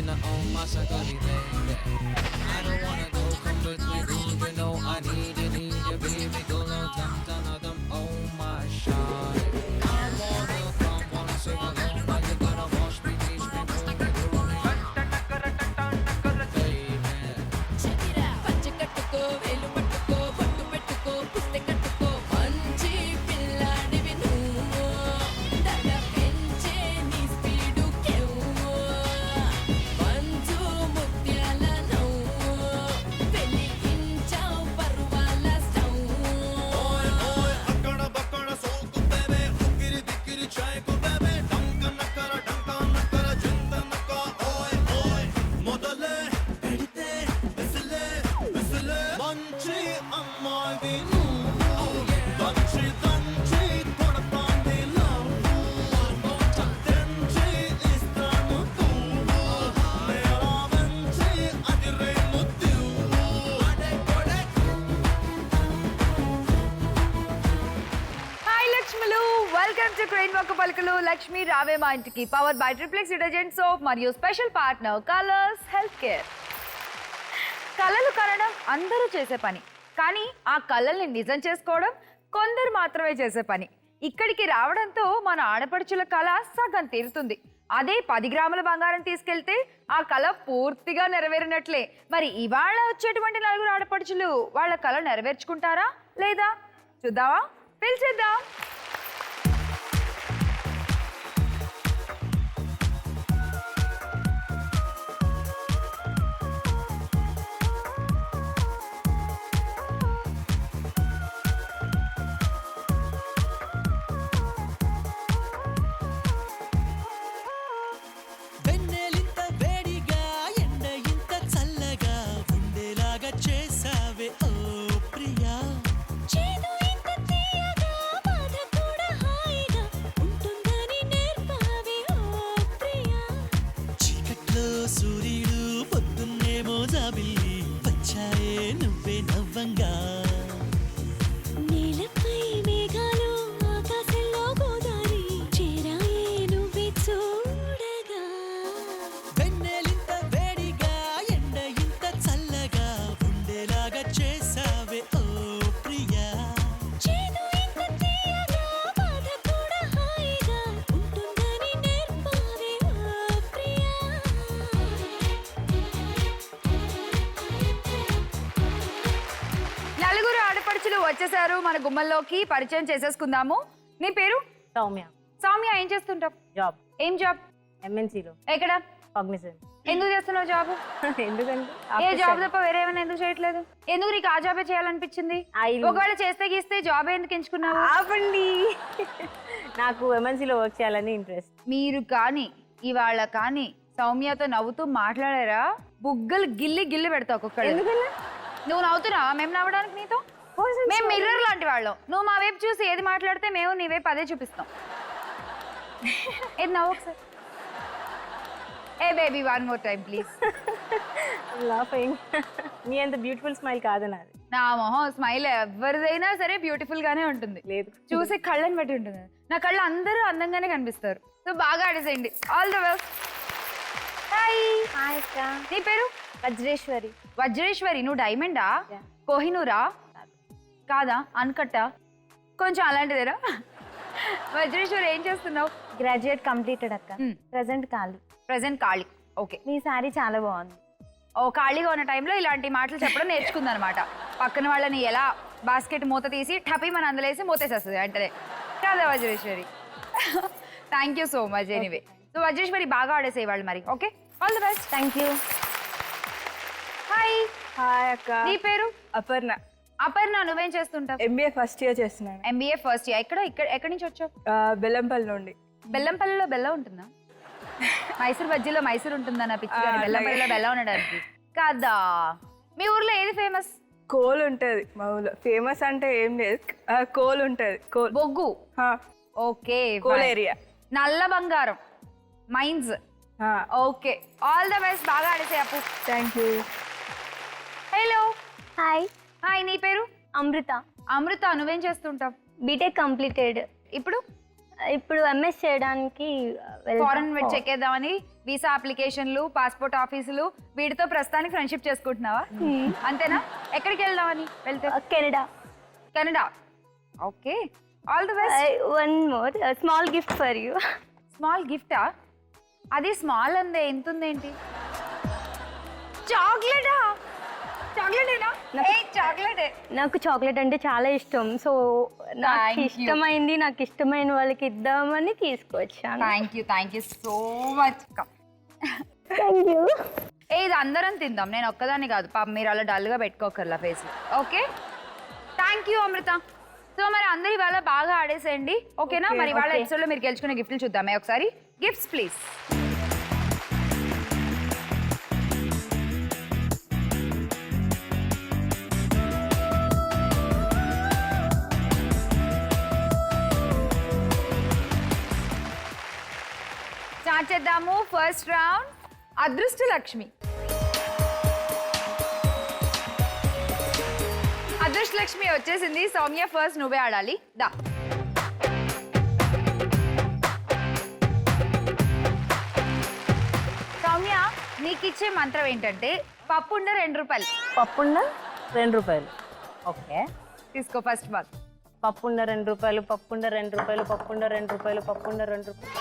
wanna own my sakali baby. I don't wanna go completely rude, you know I need you, baby. Go no dum dum dum, oh my shawty. I wanna come, wanna sing along, but you gotta wash me, teach me, move me, groove me. Baby. పచ్చకట్టుకో వేలు పట్టుకో పట్టు పెట్టుకో పుస్తె కట్టుకో మంచి పిల్లాడివి నువ్వు దడ పెంచే నీ స్పీడు కెవ్వు మంచు ముత్యాల నవ్వు వెలిగించావు పర్వాల స్టవ్ ఓయ్ ఓయ్ అక్కడ బక్కడ సోకు బేబే ఉక్కిరి బిక్కిరి చాయ్కు బేబే డంక నక్కర చింత నక్క ఓయ్ ఓయ్ మొదలే పెడితే విసిలే విసిలే మంచి అమ్మాయి నువ్వు దంచి దంచి కొడతాంది లవ్వు తెంచి ఇస్తాను పువ్వు నేల వెంచి అదిరే ముద్దు హాయ్ లక్ష్ములు, వెల్కమ్ టు క్రెయిన్ మొక్క పలుకులు. లక్ష్మి రావే మా ఇంటికి power by Triplex detergent soap మరియు special partner Colors health care. కళలు కనడం అందరూ చేసే పని, కానీ ఆ కళల్ని నిజం చేసుకోవడం కొందరు మాత్రమే చేసే పని. ఇక్కడికి రావడంతో మన ఆడపడుచుల కళ సగం తీరుతుంది. అదే 10 గ్రాముల బంగారం తీసుకెళ్తే ఆ కళ పూర్తిగా నెరవేరినట్లే. మరి ఇవాళ వచ్చేటువంటి 4 ఆడపడుచులు వాళ్ళ కళ నెరవేర్చుకుంటారా లేదా చూద్దామా? పిలిచేద్దాం. వెన్నెలింత వేడిగా ఎండ ఇంత చల్లగా ఉండేలాగా చేసావే ఓ ప్రియా చేదు ఇంత తీయగా బాధ కూడా హాయిగా ఉంటుందని నేర్పావే ఓ ప్రియా చీకట్లో సూర్యుడు పొద్దున్నేమో జాబిల్లి వచ్చాయే నువ్వే నవ్వంగా నీలపై మేఘాలు ఆకాశంలో గోదారి చేరాయే నువ్వే చూడగా వెన్నెలింత వేడిగా ఎండ ఇంత చల్లగా ఉండేలాగా చేసావే ఓ ప్రియా చేదు ఇంత తీయగా బాధ కూడా హాయిగా ఉంటుందని నేర్పావే ఓ ప్రియా నలుగురు ఆడపడుచులు వచ్చేసారు మన గుమ్మల్లోకి. పరిచయం చేసేసుకుందాము. నీ పేరు? సౌమ్య. సౌమ్య. ఏం చేస్తుంటావు? జాబ్ ఏం జాబ్? ఎంఎన్సీలో ఎక్కడ? కాగ్నిజెంట్. ఎందుకు చేస్తున్నావు జాబ్? ఎందుకంటే ఏ జాబ్ తప్ప వేరే ఏమైనా ఎందుకు చేయట్లేదు? ఎందుకు నీకు ఆ జాబే చేయాలనిపించింది? ఒకవేళ చేస్తే గీస్తే జాబ్ ఎందుకు ఎంచుకున్నావు? ఆపండి. నాకు ఎంఎన్సీలో వర్క్ చేయాలని ఇంట్రెస్ట్. మీరు కానీ ఇవాళ కానీ సౌమ్యతో నవ్వుతూ మాట్లాడారా బుగ్గలు గిల్లి గిల్లి పెడతావు ఒక్కొక్కళ్ళు. ఎందుకన్నా? నువ్వు నవ్వుతున్నా మేము నవ్వడానికి నీతో? మేము మిర్రర్ లాంటి వాళ్ళం. నువ్వు మా వైపు చూసి ఏది మాట్లాడితే మేము నీ వైపు అదే చూపిస్తాం. ఏది నవ్వు ఒకసారి. Hey baby one more time please. Laughing. నీ అంత బ్యూటిఫుల్ స్మైల్ కాదన్నది. నా మొహం స్మైల్ ఎవరిదైనా సరే బ్యూటిఫుల్ గానే ఉంటుంది. లేదు, చూసే కళ్ళని బట్టి ఉంటుంది. నా కళ్ళు అందరూ అందంగానే కనిపిస్తారు. సో బాగా ఆడేసేయండి. All the best. Hi. Hi అక్క. నీ పేరు? వజ్రేశ్వరి. వజ్రేశ్వరి. నువ్వు డైమండా? కోహినూరా? కాదా? అన్కట్టా? కొంచెం అలాంటిదేరా? వజ్రేశ్వరి ఏం చేస్తున్నావు? గ్రాడ్యుయేట్ కంప్లీటెడ్ అక్క. ప్రెసెంట్ ఖాళీ. ప్రెసెంట్ ఖాళీ. ఓకే. నీ శారీ చాలా బాగుంది. ఓ ఖాళీగా ఉన్న టైంలో ఇలాంటి మాటలు చెప్పడం నేర్చుకుంది అనమాట. పక్కన వాళ్ళని ఎలా బాస్కెట్ మూత తీసి టపీ మన అందులేసి మూతేసేస్తుంది అంటే కాదా Vajreshwari? Thank you so much. Anyway so Vajreshwari బాగా ఆడేసే వాళ్ళు మరి. Okay, all the best. Thank you. Hi. Hi అక్క. నీ పేరు? అపర్ణ. అపర్ణ. నువ్వేం చేస్తుంటావు? ఎంబీఏ ఫస్ట్ ఇయర్ చేస్తున్నాను. MBA first year. ఎక్కడి నుంచి వచ్చావు? బెల్లంపల్లి నుండి. బెల్లంపల్లిలో బెల్లం ఉంటుందా? మైసూర్ బజ్జీలో మైసూర్ ఉంటుందా? నా పిచ్చి కానీ బెల్లంపల్లిలో బెల్లం ఉండడానికి కదా. మీ ఊర్లో ఏది ఫేమస్? కోల్ ఉంటుంది మా ఊళ్ళో. ఫేమస్ అంటే ఏం లేదు, కోల్ ఉంటుంది. కోల్ బొగ్గు. ఓకే. Coal area. నల్ల బంగారం mines. Okay, all the best. బాగా ఆడేసే Appu. Thank you. Hello. Hi. Hi. నీ పేరు? అమృత. అమృత. నువ్వేం చేస్తుంటావు? BTech completed. ఇప్పుడు ఇప్పుడు ఎంఎస్ చేయడానికి ఫారెన్ వెళ్ళి చెక్ చేద్దామని వీసా అప్లికేషన్లు, పాస్పోర్ట్ ఆఫీసులు వీటితో ప్రస్తుతానికి ఫ్రెండ్షిప్ చేసుకుంటున్నావా? అంతేనా? ఎక్కడికి వెళ్దామని వెళ్తే? Canada. Canada. Okay, all the best. One more small gift for you. Small గిఫ్టా? అది స్మాల్ అందే, ఎంత ఉందేంటి? చాక్లెటా? చాక్లెటేనా? చాక్లెటే. నాకు చాక్లెట్ అంటే చాలా ఇష్టం, సో నాకు ఇష్టమైంది నాకు ఇష్టమైన వాళ్ళకి ఇద్దామని తీసుకొచ్చాను. Thank you so much. Thank you. ఇది అందరం తిందాం, నేను ఒక్కదాన్ని కాదు. పాప మీరు అలా డల్గా పెట్టుకోకర్లా face. Okay, thank you Amrita. So మరి అందరు ఇవాళ బాగా ఆడేసేయండి, ఓకేనా? మరి ఇవాళ ఎపిసోడ్లో మీరు గెలుచుకునే గిఫ్ట్లు చూద్దామే ఒకసారి. Gifts please. స్టార్ట్ చేద్దాము. ఫస్ట్ రౌండ్ అదృష్ట లక్ష్మి. అదృష్ట లక్ష్మి వచ్చేసింది. సౌమ్య ఫస్ట్ నువ్వే ఆడాలి. దా. సౌమ్య నీకు ఇచ్చే మంత్రం ఏంటంటే పప్పుండ 2 రూపాయలు. పప్పుండ 2 రూపాయలు. ఓకే, తీసుకో ఫస్ట్ బాల్. పప్పుండ 2 రూపాయలు, పప్పుండ 2 రూపాయలు, పప్పుండ 2 రూపాయలు, పప్పుండ 2 రూపాయలు.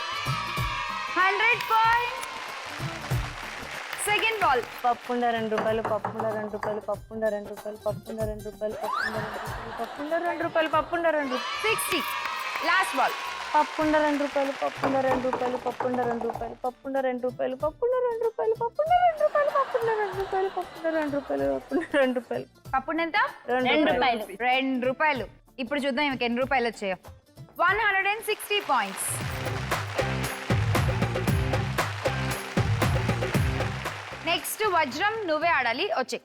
100 పాయింట్స్. Second ball. పప్పుండ 2 రూపాయలు, పప్పుండ 2 రూపాయలు, పప్పుండ 2 రూపాయలు, పప్పుండ 2 రూపాయలు, పప్పుండ 2 రూపాయలు, పప్పుండ 2 రూపాయలు. 60. Last ball. పప్పుండ 2 రూపాయలు, పప్పుండ 2 రూపాయలు, పప్పుండ 2 రూపాయలు, పప్పుండ 2 రూపాయలు, పప్పుండ 2 రూపాయలు, పప్పుండ 2 రూపాయలు, పప్పుండ 2 రూపాయలు, పప్పుండ 2 రూపాయలు, పప్పుండ 2 రూపాయలు. పప్పుండ ఎంత? 2 రూపాయలు. 2 రూపాయలు. ఇప్పుడు చూద్దాం ఈమెకి ఎన్ని రూపాయలు వచ్చాయో. 160 పాయింట్స్. నెక్స్ట్ వజ్రం నువ్వే ఆడాలి. వచ్చే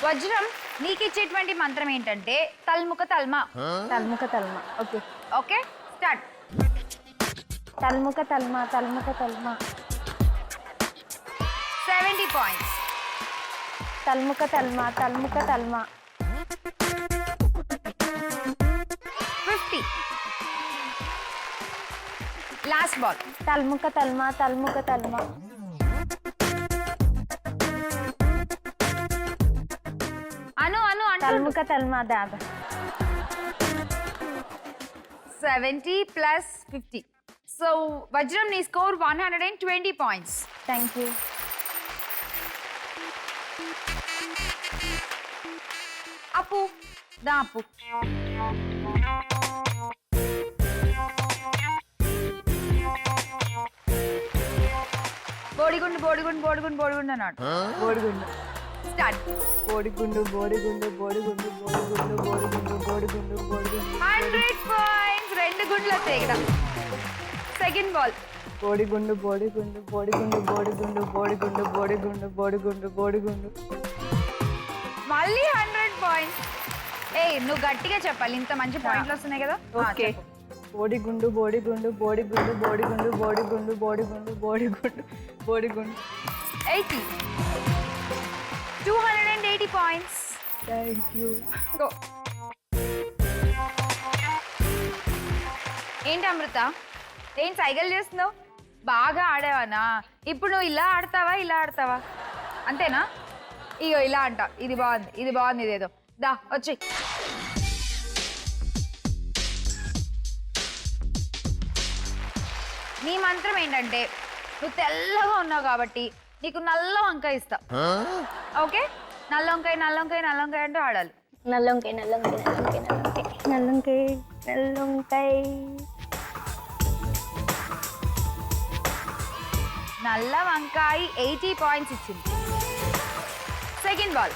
వజ్రం నీకు ఇచ్చేటువంటి మంత్రం ఏంటంటే తల్ముఖ తల్మా. తల్ముఖ తల్మా. Okay okay, start. తల్ముఖ తల్మా, తల్ముఖ తల్మా. 70 పాయింట్స్. తల్ముఖ తల్మా, తల్ముఖ తల్మా. 50. Last ball. తల్ముఖ తల్మా, తల్ముఖ తల్మా. అను తల్ముఖ తల్మా దాదా. 70 ప్లస్ 50. సో వజ్రం నీ స్కోర్ 120 పాయింట్స్. Thank you. అప్పు దా అప్పు. బోడిగుండు బోడిగుండు బోడిగుండు బోడిగుండు అన్నాడు. బోడిగుండు. స్టార్ట్. బోడిగుండు బోడిగుండు బోడిగుండు బోడిగుండు బోడిగుండు బోడిగుండు బోడిగుండు. 100 పాయింట్స్. 2 గుండ్లు వచ్చాయి ఇక్కడ. Second ball. బోడిగుండు బోడిగుండు బోడిగుండు బోడిగుండు బోడిగుండు బోడిగుండు బోడిగుండు బోడిగుండు. మళ్ళీ 100 పాయింట్స్. ఏయ్ నువ్వు గట్టిగా చెప్పాలి, ఇంత మంచి పాయింట్లు వస్తున్నాయి కదా. ఓకే. బోడిగుండు బోడిగుండు బోడిగుండు బోడిగుండు బోడిగుండు బోడిగుండు బోడిగుండు బోడిగుండు. 80. 280 పాయింట్స్. Thank you. Go. ఏంటి అమృత, ఏంటి సైకిల్ చేస్తున్నావు? బాగా ఆడేవానా? ఇప్పుడు నువ్వు ఇలా ఆడతావా ఇలా ఆడతావా? అంతేనా? ఇగో ఇలా అంట. ఇది బాగుంది ఇది బాగుంది ఇదేదో. దా వచ్చి. నీ మంత్రం ఏంటంటే నువ్వు తెల్లగా ఉన్నావు కాబట్టి నీకు నల్ల వంకాయ ఇస్తా. ఓకే, నల్ల వంకాయ నల్ల వంకాయ నల్ల వంకాయ అంటూ ఆడాలి. నల్లంకాయ నల్లంకాయ నల్లంకాయ నల్లంకాయ నల్లంకాయ నల్లంకాయ. నల్ల వంకాయ 80 పాయింట్స్ ఇచ్చింది. Second ball.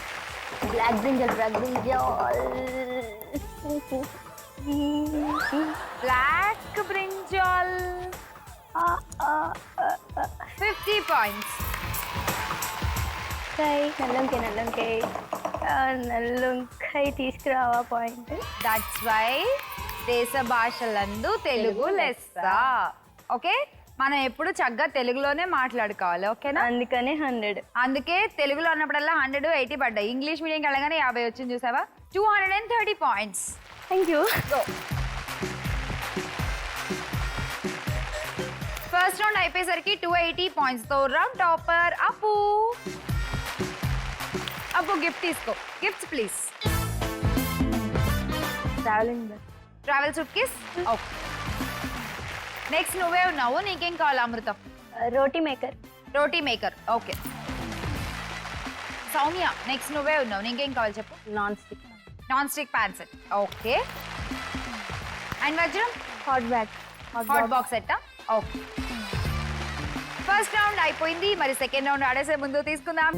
Black brinjal black brinjal. Black brinjal 50 points. నల్లంకాయ నల్లంకాయ నల్లంకాయ తీసుకురావా పాయింట్. దట్స్ వై దేశ భాషలందు తెలుగు లెస్స. ఓకే, మనం ఎప్పుడు చక్కగా తెలుగులోనే మాట్లాడుకోవాలి, ఓకేనా? అందుకనే 100. అందుకే తెలుగులో అన్నప్పుడల్లా 180 పడ్డాయి. ఇంగ్లీష్ మీడియంకి వెళ్ళగానే 50 వచ్చింది, చూసావా? 230 points. Thank you. First round అయిపోయేసరికి 280 పాయింట్స్ తో రౌండ్ టాపర్ అప్పు. అప్పు గిఫ్ట్ తీసుకో. Gifts please. Travel suitcase. Okay, next నువ్వే ఉన్నావు, నీకేం కావాలి అమృతం? Roti maker. Roti maker. Okay Soumya, next నువ్వే ఉన్నావు, నీకేం కావాలి చెప్పు? Non stick. Non stick pan set. Okay, and Vajram? Hot bag. Hot box సెట్టా? ఓకే, ఫస్ట్ రౌండ్ అయిపోయింది. మరి సెకండ్ రౌండ్ ఆడేసే ముందు తీసుకుందాం.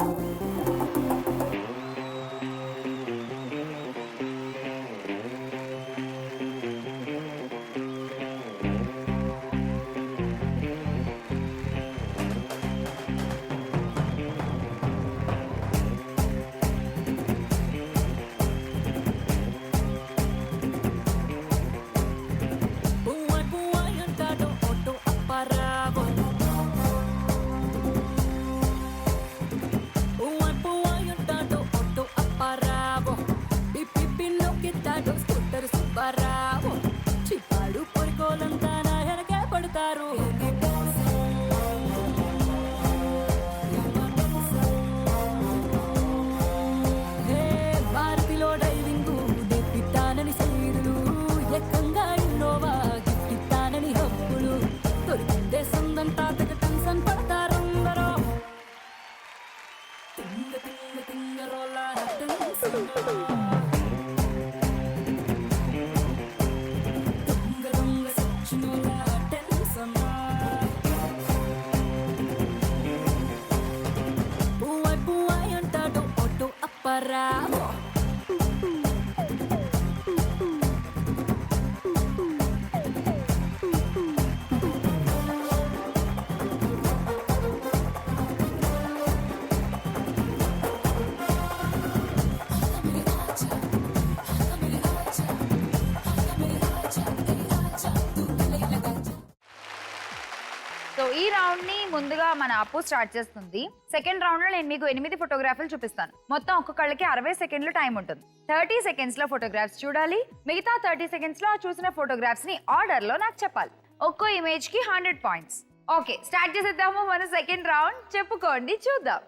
సో ఈ రౌండ్ ని ముందుగా మన అప్పు స్టార్ట్ చేస్తుంది. సెకండ్ రౌండ్ లో నేను మీకు 8 ఫోటోగ్రాఫ్లు చూపిస్తాను. మొత్తం ఒక్కొక్కళ్ళకి 60 సెకండ్లు టైం ఉంటుంది. 30 సెకండ్స్ లో ఫోటోగ్రాఫ్స్ చూడాలి. మిగతా 30 సెకండ్స్ లో చూసిన ఫోటోగ్రాఫ్స్ ని ఆర్డర్ లో నాకు చెప్పాలి. ఒక్కో ఇమేజ్ కి 100 పాయింట్స్. ఓకే, స్టార్ట్ చేసేద్దాము మన సెకండ్ రౌండ్. చెప్పుకోండి, చూద్దాం.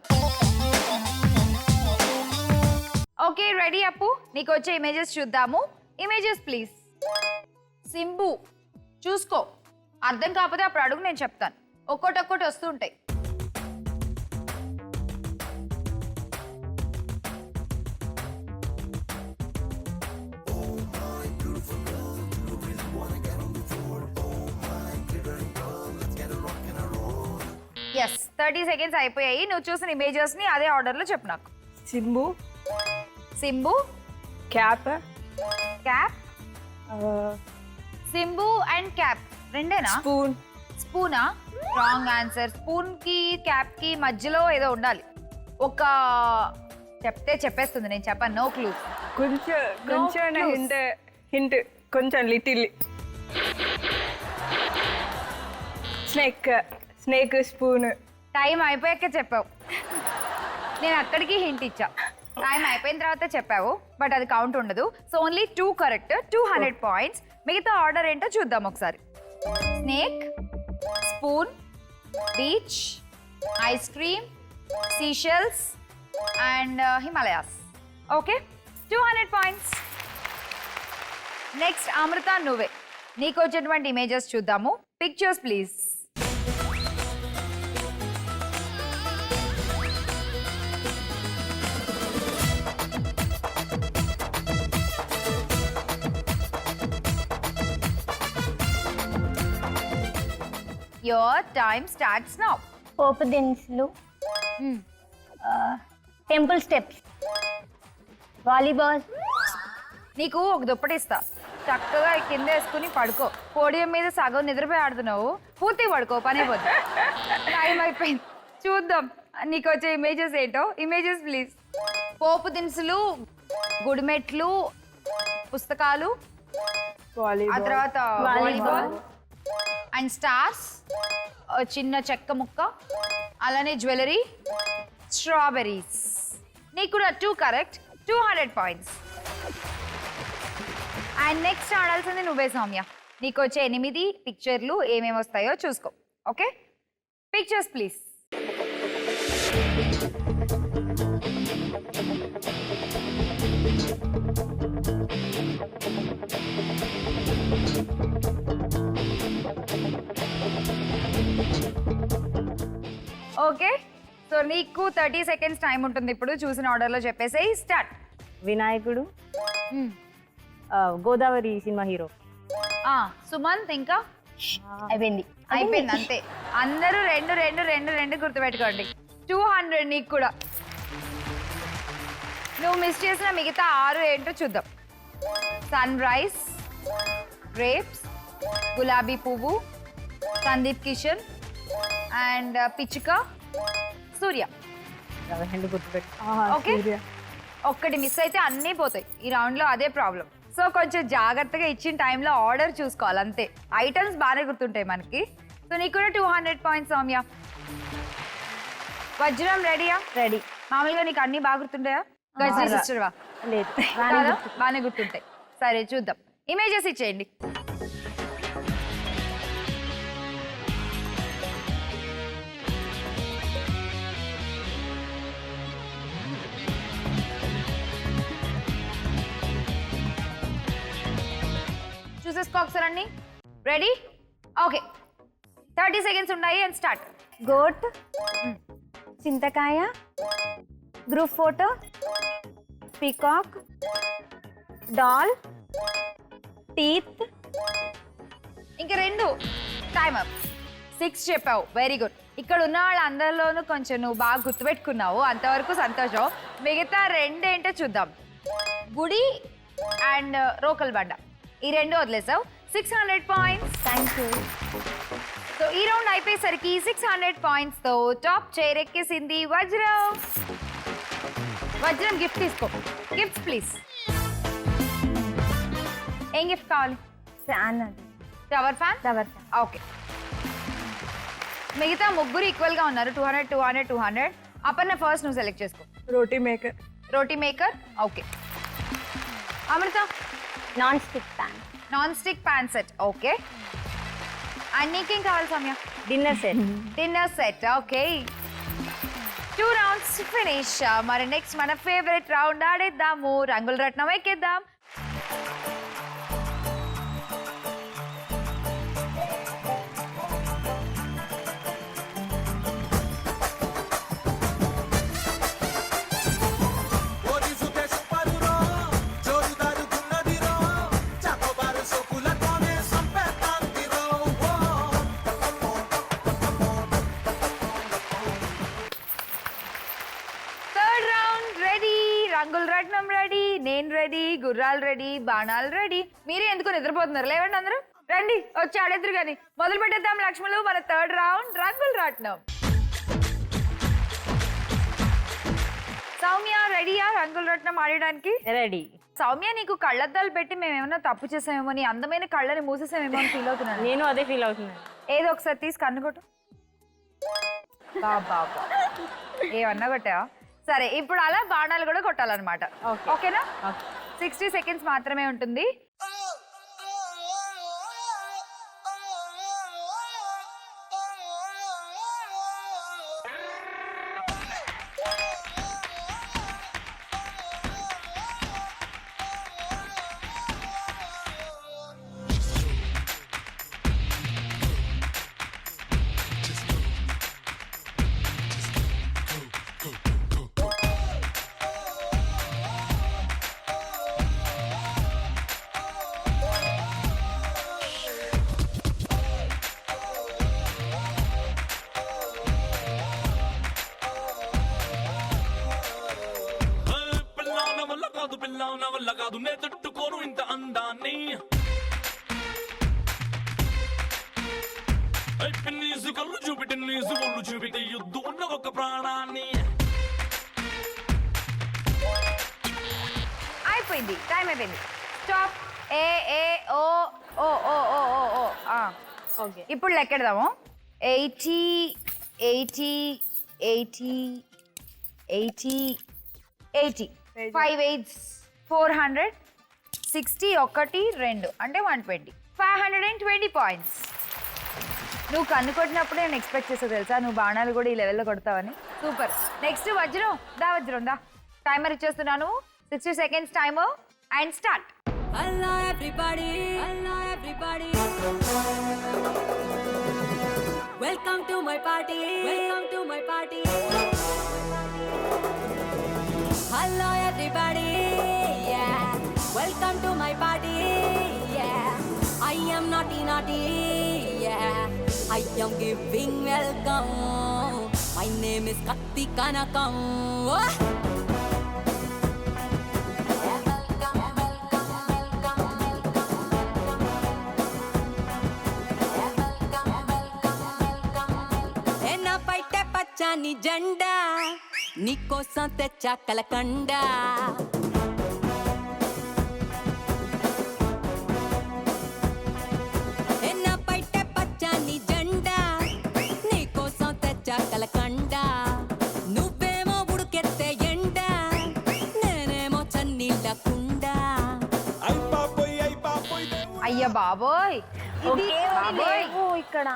ఓకే, రెడీ అప్పు? నీకు వచ్చే ఇమేజెస్ చూద్దాము. Images please. సింబు, చూసుకో. అర్థం కాకపోతే అప్పుడు అడుగు, నేను చెప్తాను. ఒక్కొక్కటి వస్తూ ఉంటాయి. ఎస్, 30 సెకండ్స్ అయిపోయాయి. నువ్వు చూసిన ఇమేజెస్ ని అదే ఆర్డర్ లో చెప్పు నాకు. సింబు, సింబు, క్యాప్, క్యాప్, సింబు అండ్ క్యాప్ రెండేనా? స్పూన్. స్పూనా? Wrong answer. స్పూన్ కి క్యాప్ కి మధ్యలో ఏదో ఉండాలి. ఒక చెప్తే చెప్పేస్తుంది, నేను చెప్పాను. No clue. కొంచెం హింట్ కొంచెం లిటిల్. Snake, spoon. టైం అయిపోయాక చెప్పావు. నేను అక్కడికి హింట్ ఇచ్చా. టైం అయిపోయిన తర్వాత చెప్పావు, బట్ అది కౌంట్ ఉండదు. So only 2 correct, 200 points. మిగతా ఆర్డర్ ఏంటో చూద్దాం ఒకసారి. Snake, spoon, beach, ice cream, seashells and Himalayas. Okay, 200 points. Next Amrita, నువ్వే. నీకు వచ్చేటువంటి ఇమేజెస్ చూద్దాము. Pictures please. Your time starts now. పోపు దినుసులు, టెంపుల్ స్టెప్స్, వాలీబాల్. నీకు ఒక దుప్పటి ఇస్తా, చక్కగా కింద వేసుకుని పడుకో. పోడియం మీద సగం నిద్రపోయి ఆడుతున్నావు, పూర్తి పడుకో, పని పోద్దు. టైం అయిపోయింది. చూద్దాం నీకు వచ్చే ఇమేజెస్ ఏంటో. Images please. పోపు దినుసులు, గుడిమెట్లు, పుస్తకాలు, ఆ తర్వాత వాలీబాల్ అండ్ స్టార్స్, చిన్న చెక్క ముక్క, అలానే జ్యువెలరీ, స్ట్రాబెర్రీస్. నీకు కూడా 2 కరెక్ట్, 200 పాయింట్స్. అండ్ నెక్స్ట్ ఆడాల్సింది నువ్వే సౌమ్య. నీకు వచ్చే 8 పిక్చర్లు ఏమేమి వస్తాయో చూసుకో. Okay, pictures please. Okay, so నీకు 30 సెకండ్స్ టైం ఉంటుంది. ఇప్పుడు చూసిన ఆర్డర్లో చెప్పేసి స్టార్ట్. వినాయకుడు, గోదావరి సినిమా హీరో. సుమంత్, ఇంకా అయిపోయింది. అయిపోయింది అంతే. అందరూ 2 2 2 2 గుర్తుపెట్టుకోండి. 200 నీకు కూడా. నువ్వు మిస్ చేసిన మిగతా 6 ఏంటో చూద్దాం. సన్ రైజ్, గ్రేప్స్, గులాబీ పువ్వు, సందీప్ కిషన్ అండ్ పిచ్చుక, సూర్య. ఓకే, ఒక్కటి మిస్ అయితే అన్నీ పోతాయి ఈ రౌండ్లో. అదే ప్రాబ్లం. సో కొంచెం జాగ్రత్తగా ఇచ్చిన టైంలో ఆర్డర్ చూసుకోవాలి అంతే. ఐటమ్స్ బాగానే గుర్తుంటాయి మనకి. సో నీకు కూడా 200 పాయింట్స్ సౌమ్య. వజ్రం రెడీయా? రెడీ. మామూలుగా నీకు అన్ని బాగా గుర్తుంటాయా? గజ్జీ సిస్టర్వా? లేదు, బాగానే గుర్తుంటాయి. సరే చూద్దాం, ఇమేజెస్ ఇచ్చేయండి. చూసేసుకో ఒకసారి అన్ని. రెడీ? ఓకే, 30 సెకండ్స్ ఉన్నాయి అండ్ స్టార్ట్. గోట్, చింతకాయ, group photo, peacock, doll, teeth. ఇంకా 2. Time up. 6 చెప్పావు, వెరీ గుడ్. ఇక్కడ ఉన్న వాళ్ళందరిలోనూ కొంచెం నువ్వు బాగా గుర్తుపెట్టుకున్నావు, అంతవరకు సంతోషం. మిగతా 2 ఏంటో చూద్దాం. గుడి అండ్ రోకల్ బండ, ఈ 2 వదిలేసావు. 600 పాయింట్స్. Thank you. సో ఈ రౌండ్ అయిపోయేసరికి 600 పాయింట్స్తో టాప్ చైర్ ఎక్కేసింది వజ్రం. వజ్రం గిఫ్ట్ తీసుకో. Gifts please. ఏం గిఫ్ట్ కావాలి? Fan. Tower fan. Flower. Okay, మిగతా ముగ్గురు ఈక్వల్గా ఉన్నారు. 200 200 200. అపర్ణ ఫస్ట్ నువ్వు సెలెక్ట్ చేసుకో. Roti maker. Roti maker. Okay. Amrita? Non stick pan. Non stick pan set. Okay. And నీకేం కావాలి Soumya? Dinner set. Dinner set. Okay, 2 rounds finish. మరి నెక్స్ట్ మన ఫేవరెట్ రౌండ్ ఆడేద్దాము. రంగుల రత్నం ఎక్కేద్దాం. రంగుల రత్నం రెడీ, నేను రెడీ, గుర్రాలు రెడీ, బాణాలు రెడీ. మీరే ఎందుకు నిద్రపోతున్నారు? లేవండి అందరూ, రండి వచ్చి ఆడేద్దరు కానీ. మొదలు పెట్టేద్దాం లక్ష్మలు, మన 3rd రౌండ్ రంగుల రత్నం. సౌమ్య రెడీయా రంగుల రత్నం ఆడడానికి? రెడీ. సౌమ్య, నీకు కళ్ళద్దాలు పెట్టి మేము ఏమన్నా తప్పు చేసామేమో, నీ అందమైన కళ్ళని మూసేసామేమో అని ఫీల్ అవుతున్నాను. నేను అదే ఫీల్ అవుతున్నాను. ఏదో ఒకసారి తీసి కన్నుకొట్టు. బాబా, ఏమన్నా కొట్టా? సరే, ఇప్పుడు అలా బాణాలు కూడా కొట్టాలన్నమాట. ఓకేనా? 60 సెకండ్స్ మాత్రమే ఉంటుంది. నా వల్ల కాదు నే తట్టుకోను ఇంత అందాన్ని. పిన్నీసు కళ్ళు చూపి టెన్నీసు ఒళ్ళు చూపితే యుద్ధు ఉన్న ఒక ప్రాణాన్ని. అయిపోయింది, టైం అయిపోయింది. స్టాప్. ఏ ఏ ఓ ఓ ఓ ఓ ఓ ఓ. ఇప్పుడు లెక్కెడదాము. 80, 80, 80, 80, 80. 5 8s 400. 60 1 2 అంటే 120. 520 పాయింట్స్. నువ్వు కన్ను కొట్టినప్పుడు నేను ఎక్స్పెక్ట్ చేస్తా తెలుసా, నువ్వు బాణాలు కూడా ఈ లెవెల్లో కొడతావని. సూపర్. నెక్స్ట్ వజ్రం దా. టైమర్ ఇచ్చేస్తున్నాను. 60 seconds timer and start. Hello everybody, welcome to my party, hello everybody, yeah, welcome to my party, yeah, I am naughty, yeah, I am giving welcome, my name is Katti Kanakam. పచ్చని జెండా నీకోసం తెచ్చా కలకండ, పైట పచ్చని జెండా నీకోసం తెచ్చా కలకండ, నువ్వేమో ఉడుకెత్తే ఎండ నేనేమో చన్నీళ్ళ కుండ. అయ్య బాబోయ్, ఇది బాబోయ్. ఇక్కడ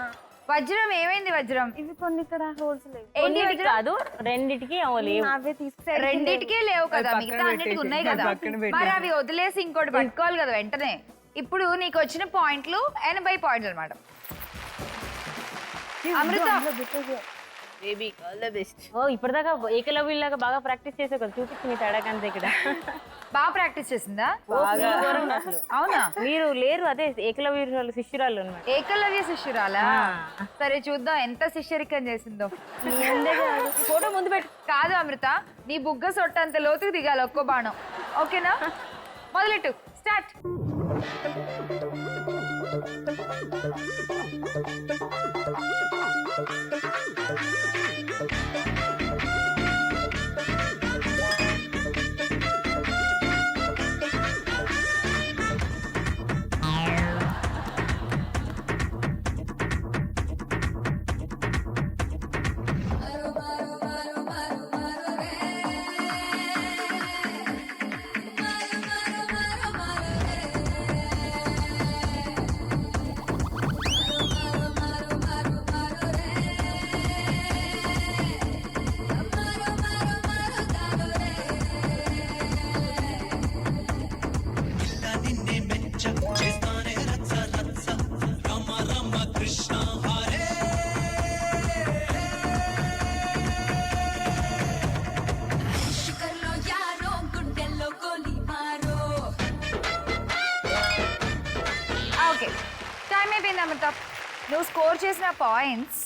వజ్రం ఏమైంది? వజ్రం ఇవి కొన్ని ఇక్కడ హోల్స్ లేవు. ఎన్ని వజ్రం? కాదు, రెండిటికి లేవు. అవే తీసుకు రెండిటికే లేవు కదా, పక్కన మిగతా అన్నిటికి పెట్టేసి, ఉన్నాయి కదా. పక్కన పెట్టేసి. మరి అవి వదిలేసి ఇంకోటి పట్టుకోవాలి కదా వెంటనే. ఇప్పుడు నీకు వచ్చిన పాయింట్లు 80 పాయింట్లు అనమాట. అమృత బేబీ ఆల్ ద బెస్ట్. ఓ ఇప్పటిదాకా ఏకలవ్యులాగా బాగా ప్రాక్టీస్ చేసావు కదా, చూపించి మీ తేడాకంతే ఇక్కడ. బాగా ప్రాక్టీస్ చేసిందా? అసలు అవునా? మీరు లేరు, అదే ఏకలవ్య శిష్యురాలు అన్నమాట. ఏకలవ్య శిష్యురాలా? సరే చూద్దాం ఎంత శిష్యరికం చేసిందో. ఫోటో ముందు పెట్టు. కాదు అమృత, నీ బుగ్గ సొట్టంత లోతుకు దిగాలి ఒక్కో బాణం. ఓకేనా? మొదలెట్టు. స్టార్ట్. ఓకే, టైం అయిపోయింది అమృత. నువ్వు స్కోర్ చేసిన పాయింట్స్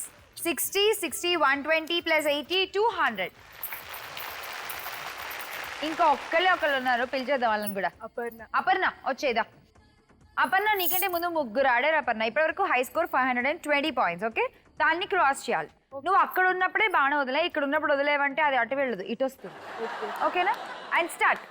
60, 60, 120 ప్లస్ 80, 200. ఇంకా ఒకళ్ళు ఉన్నారు, పిలిచేద్దాం వాళ్ళని కూడా. అపర్ణ వచ్చేదా? అపర్ణ నీకంటే ముందు ముగ్గురు ఆడారు. అపర్ణ ఇప్పటివరకు హై స్కోర్ 520 పాయింట్స్. ఓకే, దాన్ని క్రాస్ చేయాలి. నువ్వు అక్కడ ఉన్నప్పుడే బాగా వదిలే, ఇక్కడ ఉన్నప్పుడు వదిలేవంటే అది అటు వెళ్ళదు, ఇటు వస్తుంది. ఓకేనా? And start.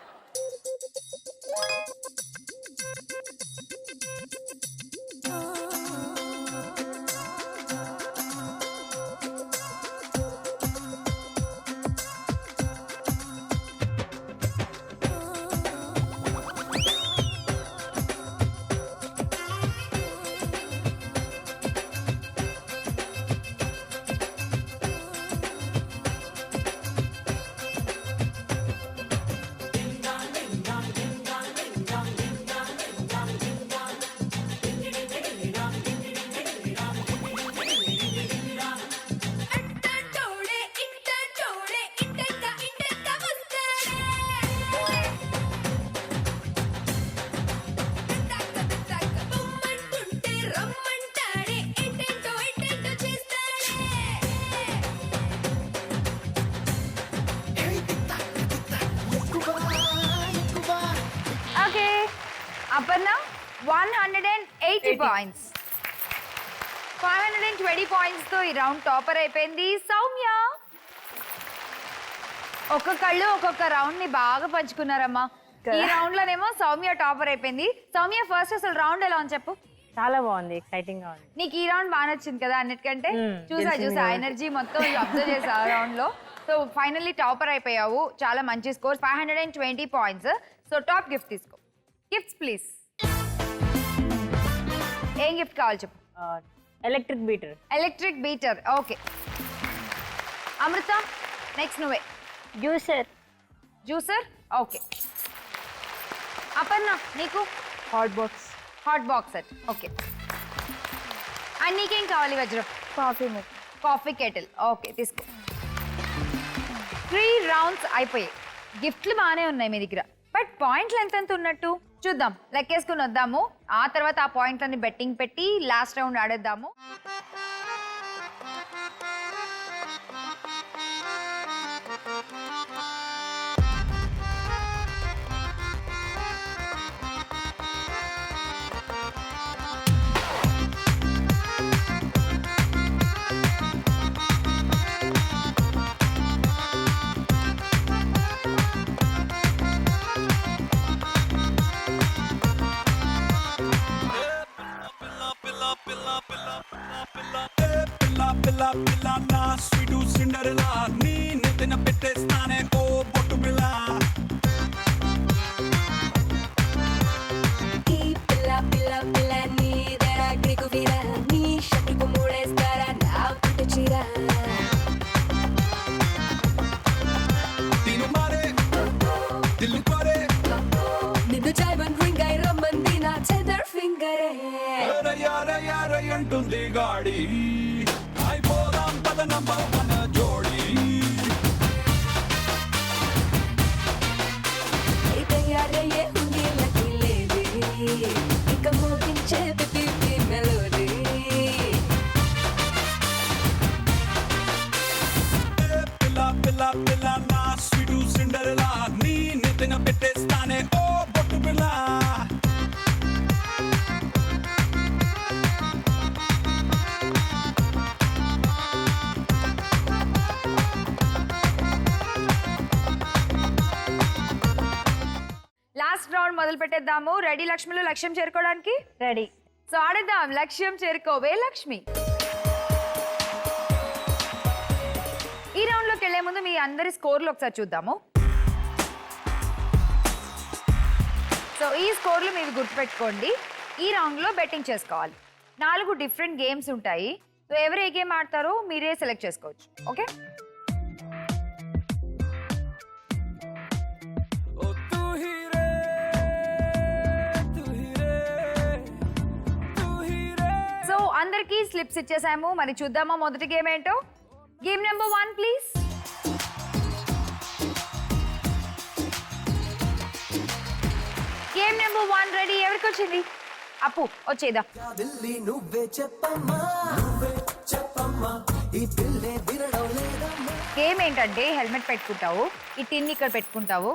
Aparna 180 points. 520 points తో ఈ రౌండ్ టాపర్ అయిపోయింది సౌమ్య. ఒక్కొక్కళ్ళు ఒక్కొక్క రౌండ్ ని బాగా పంచుకున్నారమ్మా. ఈ రౌండ్ లోనేమో సౌమ్య టాపర్ అయిపోయింది. సౌమ్య ఫస్ట్ అసలు రౌండ్ ఎలా అని చెప్పు. చాలా బాగుంది, ఎక్సైటింగ్ గా ఉంది. నీకు ఈ రౌండ్ బాగా నచ్చింది కదా అన్నిటికంటే? చూసా తెలిసింది కదా. ఎనర్జీ మొత్తం అబ్జర్వ్ చేసా ఆ రౌండ్ లో. సో ఫైనల్లీ టాపర్ అయిపోయావు, చాలా మంచి score 520 points. So top gift తీసుకో. Gifts please. ఏం గిఫ్ట్ కావాలి చెప్పు. Electric beater. Electric beater, okay. Amrita next నువ్వే. జ్యూసర్. Juicer, okay. అపర్ణ నీకు hot box. Hot box set, okay. And నీకేం కావాలి Vajram? Coffee make. Coffee kettle, okay తీసుకో. 3 రౌండ్స్ అయిపోయాయి. గిఫ్ట్లు బాగానే ఉన్నాయి మీ దగ్గర, బట్ పాయింట్లు ఎంతెంత ఉన్నట్టు చూద్దాం. లెక్కేసుకుని వద్దాము, ఆ తర్వాత ఆ పాయింట్లని బెట్టింగ్ పెట్టి లాస్ట్ రౌండ్ ఆడేద్దాము. పిల్ల పిల్ల నా స్వీటు సిండరెలా నీ నెత్తిన పెట్టేస్తానే ఓ బొట్టు పిల్ల. ఈ పిల్ల పిల్ల పిల్ల నీ దగ్గరకు వీరా, నీ షట్టుకు మూడేస్తారా నా పుట్టు చీర. తిను మారే దిల్లు కోరే నిన్ను డైమండ్ రింగ్ అయి రమ్మంది నా చెదర్ ఫింగరే. యారయ్యారయ్యారై అంటుంది గాడి, అయిపోదాం పద నంబర్ 1 జోడి. ఇదయ్యారయ్యే ఉంది లకి లేది, ఇక మోగించే పిపి మెలోడీ. పిల్ల పిల్ల పిల్ల నా స్వీటు సిండరెలా నీ నెత్తిన పెట్టేస్తానే ఓ బొట్టు పిల్ల. లాస్ట్ రౌండ్ మొదలు పెట్టేద్దాము. రెడీ లక్ష్మిలో లక్ష్యం చేరుకోవడానికి? రెడీ. సో ఆడేద్దాం. లక్ష్యం చేరుకోవే లక్ష్మి. ఈ రౌండ్ లోకి వెళ్లే ముందు మీ అందరి స్కోర్లు ఒకసారి చూద్దాము. సో ఈ స్కోర్లు మీరు గుర్తుపెట్టుకోండి. ఈ రౌండ్ లో బెట్టింగ్ చేసుకోవాలి. 4 డిఫరెంట్ గేమ్స్ ఉంటాయి. సో ఎవరు ఏ గేమ్ ఆడతారో మీరే సెలెక్ట్ చేసుకోవచ్చు. ఓకే, సో అందరికీ స్లిప్స్ ఇచ్చేసాము. మరి చూద్దామా మొదటి గేమ్ ఏంటో. Game number 1 please. Game number 1 ready. ఎవరికి వచ్చింది? అప్పు వచ్చేదా. గేమ్ ఏంటంటే హెల్మెట్ పెట్టుకుంటావు, ఈ టిన్ ఇక్కడ పెట్టుకుంటావు,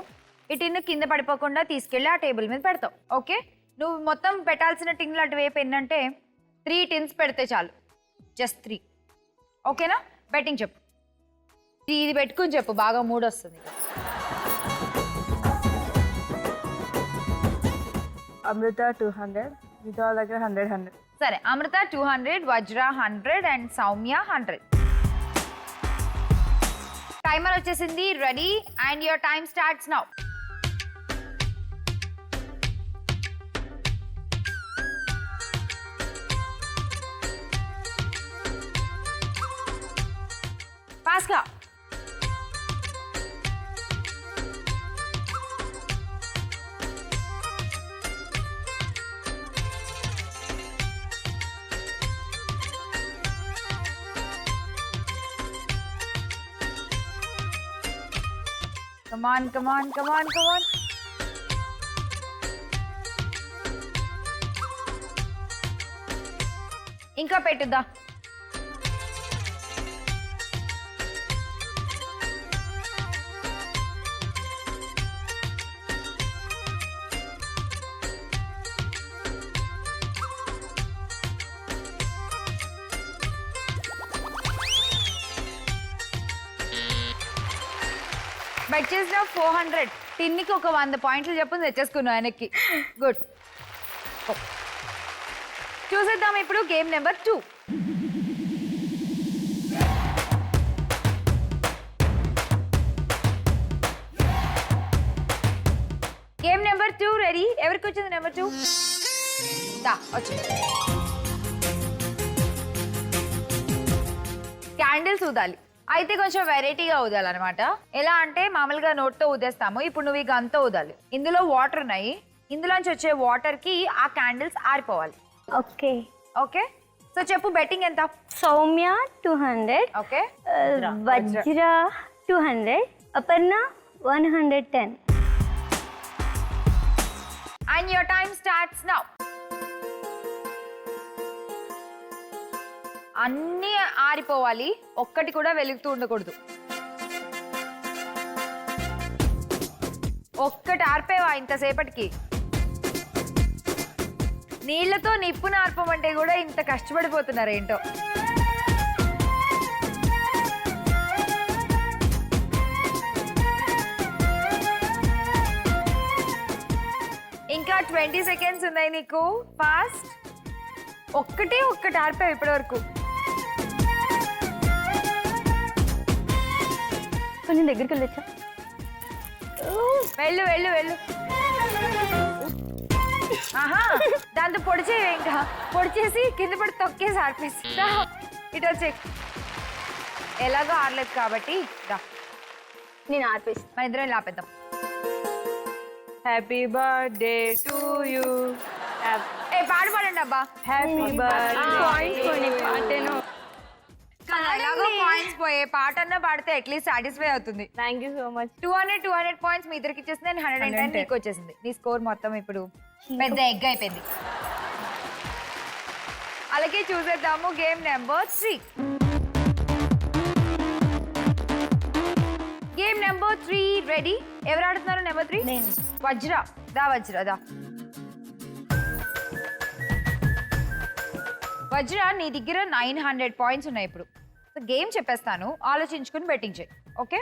ఈ టిన్ కింద పడిపోకుండా తీసుకెళ్ళి ఆ టేబుల్ మీద పెడతావు. ఓకే, నువ్వు మొత్తం పెట్టాల్సిన టిన్లు అటువైపు ఏంటంటే 3 టిన్స్ పెడితే చాలు, జస్ట్ 3. ఓకేనా? బెట్టింగ్ చెప్పు. ఇది పెట్టుకుని చెప్పు, బాగా మూడు వస్తుంది. అమృత 200, మిగతా దగ్గర 100. సరే, అమృత 200, వజ్ర 100 అండ్ సౌమ్య 100. టైమర్ వచ్చేసింది. Ready and your time starts now. ఫాస్ట్గా. Come on, come on, come on, come on. ఇంకా పెట్టుద్దా. బెట్ చేసిన 400. టిన్నికి ఒక 100 పాయింట్లు చెప్పు తెచ్చేసుకున్నావు వెనక్కి. గుడ్. చూసేద్దాం ఇప్పుడు game number 2. Game number 2 ready? ఎవరికి వచ్చింది నెంబర్ 2? వచ్చింది. క్యాండిల్స్ ఊదాలి. అయితే కొంచెం వెరైటీగా ఊదాలన్నమాట. ఎలా అంటే మామూలుగా నోట్తో ఊదేస్తాము, ఇప్పుడు నువ్వు ఈ గన్తో ఊదాలి. ఇందులో వాటర్ ఉన్నాయి, ఇందులోంచి వచ్చే వాటర్ కి ఆ క్యాండిల్స్ ఆరిపోవాలి. ఓకే ఓకే, సో చెప్పు బెట్టింగ్ ఎంత? Soumya 200, okay, Vajra 200, Aparna 110. And your time starts now. అన్నీ ఆరిపోవాలి, ఒక్కటి కూడా వెలుగుతూ ఉండకూడదు. ఒక్కటి ఆరిపోవా ఇంతసేపటికి? నీళ్లతో నిప్పును ఆర్పమంటే కూడా ఇంత కష్టపడిపోతున్నారు ఏంటో. ఇంకా 20 seconds ఉన్నాయి నీకు. ఫాస్ట్. ఒక్కటి ఆర్పావు ఇప్పటి వరకు. కొంచెం దగ్గరికి వెళ్ళొచ్చా? వెళ్ళు వెళ్ళు వెళ్ళు. ఆహా, దాంతో పొడిచేవి, ఇంకా పొడిచేసి కింద పడి తొక్కేసి ఆర్పేస్తా. ఇటు వచ్చే, ఎలాగో ఆరలేదు కాబట్టి నేను ఆర్పేసి మన ఇద్దరం లాపేద్దాం. Happy birthday to you. ఏ పాడు పాడండి అబ్బా. Happy birthday. ఎలాగో పాయింట్స్ పోయే పాట అన్నా పాడితే అట్లీస్ట్ సాటిస్ఫై అవుతుంది. Thank you so much. 200 points మీ ఇద్దరికి ఇచ్చేసింది, నేను 110 నీకు వచ్చేసింది. నీ స్కోర్ మొత్తం ఇప్పుడు పెద్ద ఎగ్ అయిపోయింది. అలాగే చూసేద్దాము game number 3. Game number 3 ready? ఎవరు ఆడుతున్నారు నెంబర్ 3? వజ్ర. వజ్ర వజ్ర, నీ దగ్గర 900 పాయింట్స్ ఉన్నాయి ఇప్పుడు. సో గేమ్ చెప్పేస్తాను, ఆలోచించుకుని బెట్టింగ్ చేయి. ఓకే,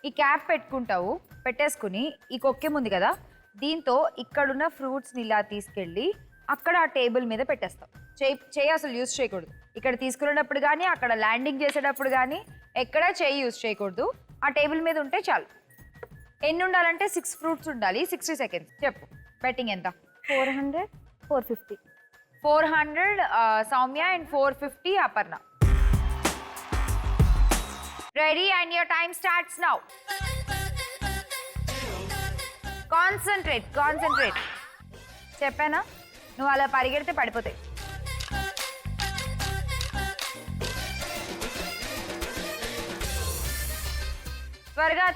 ఈ క్యాప్ పెట్టుకుంటావు, పెట్టేసుకుని ఈ కొక్కెం ఉంది కదా, దీంతో ఇక్కడున్న ఫ్రూట్స్ని ఇలా తీసుకెళ్ళి అక్కడ ఆ టేబుల్ మీద పెట్టేస్తావు. చేయి అసలు యూజ్ చేయకూడదు. ఇక్కడ తీసుకునేటప్పుడు కానీ, అక్కడ ల్యాండింగ్ చేసేటప్పుడు కానీ ఎక్కడ చేయి యూజ్ చేయకూడదు. ఆ టేబుల్ మీద ఉంటే చాలు. ఎన్ని ఉండాలంటే 6 ఫ్రూట్స్ ఉండాలి. 60 seconds. చెప్పు బెట్టింగ్ ఎంత? 400, 450. 400 Soumya and 450 Aparna. Ready? And your time starts now. Concentrate. చెప్పానా? నువ్వు అలా పరిగెడితే పడిపోతాయి.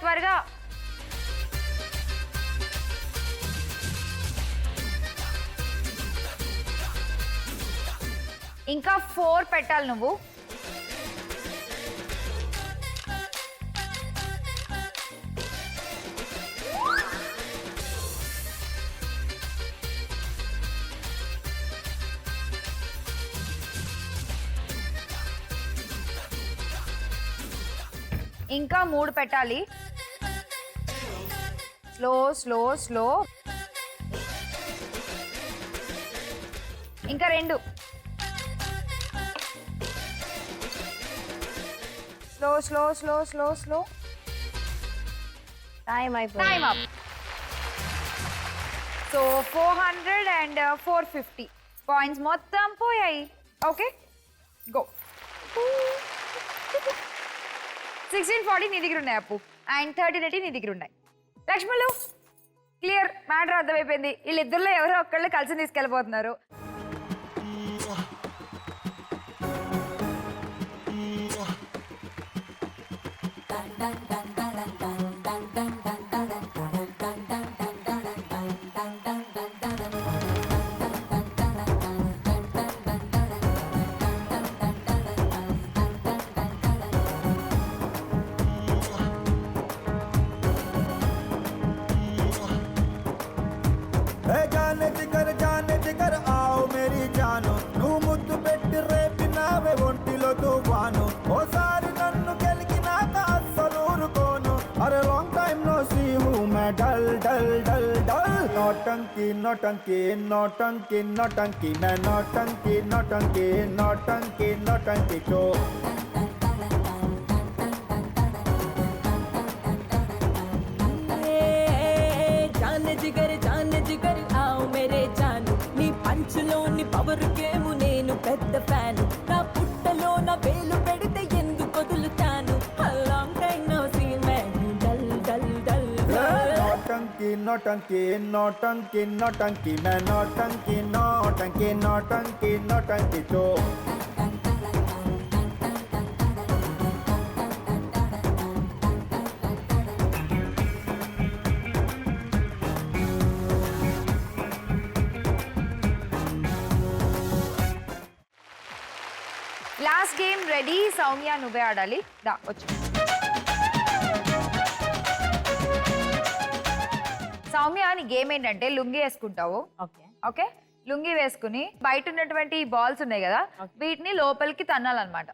త్వరగా. ఇంకా 4 పెట్టాలి నువ్వు. ఇంకా 3 పెట్టాలి. స్లో. ఇంకా 2. స్లో. టైం అయిపోయింది. Time up. So 400 and 450 points మొత్తం పోయాయి. Okay, go. 1640 నీ దగ్గర ఉన్నాయి అప్పు, అండ్ 1380 నీ దగ్గర ఉన్నాయి. లక్ష్మలు, క్లియర్, మ్యాటర్ అర్థమైపోయింది. వీళ్ళిద్దరిలో ఎవరో ఒక్కళ్ళు కలిసి తీసుకెళ్ళిపోతున్నారు. जाने जिगर आओ मेरी जानो నువ్వు ముద్దు పెట్టి రేపినావే ఒంటిలో తుఫాను ఓసారి నన్ను గెలికినాక అస్సలు ఊరుకోను అరే long time no see who may dull नौटंकी नौटंकी नौटंकी नौटंकी मैं नौटंकी नौटंकी नौटंकी नौटंकी चो जान जिगर आओ मेरे जानू नी పంచులోని పవర్ గేమ్ నేను పెద్ద ఫ్యాన్ నా పుట్టలో నా వేలు పెడితే ఎందుకు వదులుతాను లాంగ్ టైం నో సీ मैं डल डल डल नौटंकी नौटंकी नौटंकी नौटंकी मैं नौटंकी नौटंकी नौटंकी नौटंकी चो లాస్ట్ గేమ్ రెడీ. సౌమ్య నువ్వే ఆడాలి. దా వచ్చు. సౌమ్య నీ గేమ్ ఏంటంటే లుంగి వేసుకుంటావు. ఓకే, లుంగి వేసుకుని బయట ఉన్నటువంటి బాల్స్ ఉన్నాయి కదా, వీటిని లోపలికి తన్నాలన్నమాట.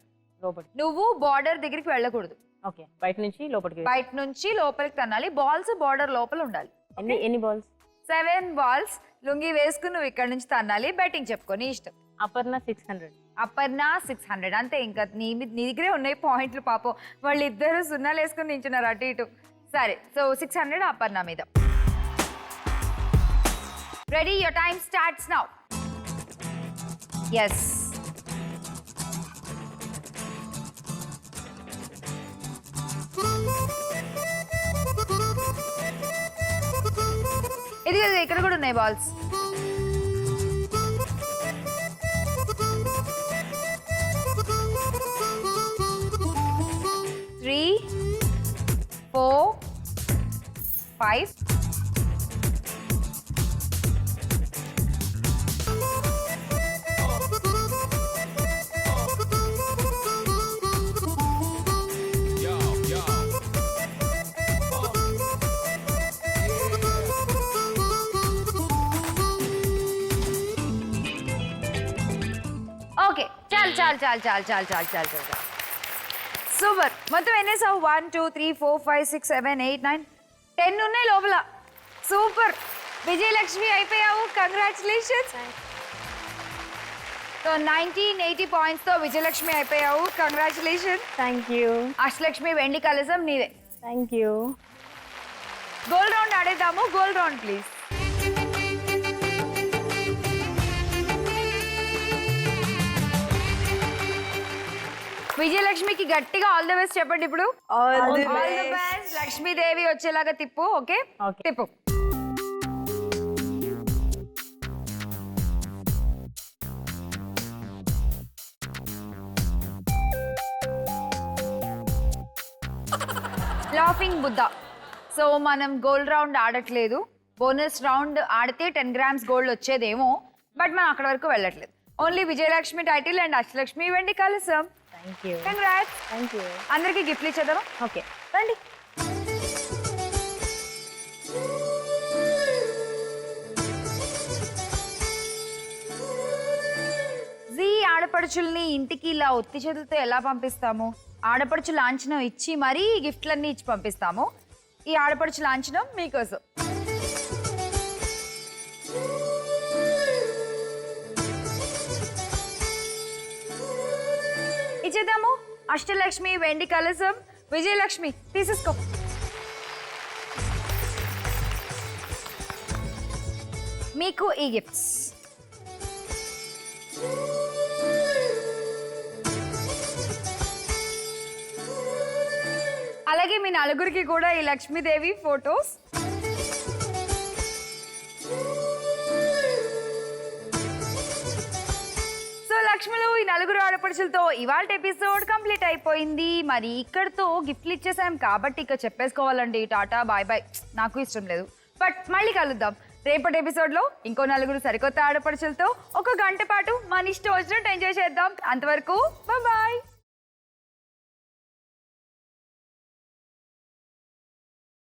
నువ్వు బార్డర్ దగ్గరికి వెళ్ళకూడదు. ఓకే, బయట నుంచి లోపలికి తన్నాలి. బాల్స్ బార్డర్ లోపల ఉండాలి. ఎన్ని బాల్స్? 7 బాల్స్. లుంగి వేసుకుని నువ్వు ఇక్కడ నుంచి తన్నాలి. బ్యాటింగ్ చెప్పుకొని ఇష్టం. అపర్ణ 600. అపర్ణ 600 అంతే. ఇంకా నీ దగ్గరే ఉన్నాయి పాయింట్లు. పాపం వాళ్ళు ఇద్దరు సున్నాలు వేసుకుని నించున్నారు అటు ఇటు. సరే, సో 600 అపర్ణ మీద. Ready, your time starts now. Yes, ఇది ఇక్కడ కూడా ఉన్నాయి బాల్స్. Three, 4, 5. ఓకే, చాలు చాలు చాలు చాలు చాలు చాలు చాలు చాలు. సూపర్. మొత్తం ఎన్నేసావు? 1 2 3 4 5 6 7 8 9 10 ఉన్నాయి లోపల. సూపర్. విజయలక్ష్మి అయిపోయావు. కంగ్రాచులేషన్స్. సో 1980 పాయింట్స్ తో విజయలక్ష్మి అయిపోయావు. కంగ్రాచులేషన్స్. Thank you. అష్టలక్ష్మి వెండి కలసం నీదే. Thank you. గోల్డ్ రౌండ్ ఆడేద్దాము. Gold round please. విజయలక్ష్మికి గట్టిగా ఆల్ ది బెస్ట్ చెప్పండి ఇప్పుడు. All the best. లక్ష్మీదేవి వచ్చేలాగా తిప్పు. ఓకే, తిప్పు. లాఫింగ్ బుద్ధ. సో మనం గోల్డ్ రౌండ్ ఆడట్లేదు. బోనస్ రౌండ్ ఆడితే 10 grams గోల్డ్ వచ్చేదేమో, బట్ మనం అక్కడ వరకు వెళ్ళట్లేదు. Only Vijayalakshmi title and Ashtalakshmi వెండి కలసం. Thank you. Congrats. Thank you. అందరికీ గిఫ్ట్లు ఇచ్చేద్దాం. ఓకే, రండి. జీ ఆడపడుచుల్ని ఇంటికి ఇలా ఒత్తి చేతులతో ఎలా పంపిస్తాము? ఆడపడుచు లాంఛనం ఇచ్చి మరీ గిఫ్ట్లన్నీ ఇచ్చి పంపిస్తాము. ఈ ఆడపడుచు లాంఛనం మీకోసం. ఇచ్చేద్దాము. అష్టలక్ష్మి వెండి కలసం. విజయలక్ష్మి తీసేసుకో. మీకు ఈ గిఫ్ట్స్. అలాగే మీ నలుగురికి కూడా ఈ లక్ష్మీదేవి ఫోటోస్. లక్ష్మిలో ఈ నలుగురు ఆడపడుచులతో ఇవాళ ఎపిసోడ్ కంప్లీట్ అయిపోయింది. మరి ఇక్కడతో గిఫ్ట్లు ఇచ్చేసాం కాబట్టి ఇక చెప్పేసుకోవాలండి. Tata bye bye. నాకు ఇష్టం లేదు, బట్ మళ్ళీ కలుద్దాం రేపటి ఎపిసోడ్లో. ఇంకో నలుగురు సరికొత్త ఆడపడుచులతో 1 గంట పాటు మన ఇష్టం వచ్చినట్టు ఎంజాయ్ చేద్దాం. అంతవరకు బాయ్ బాయ్.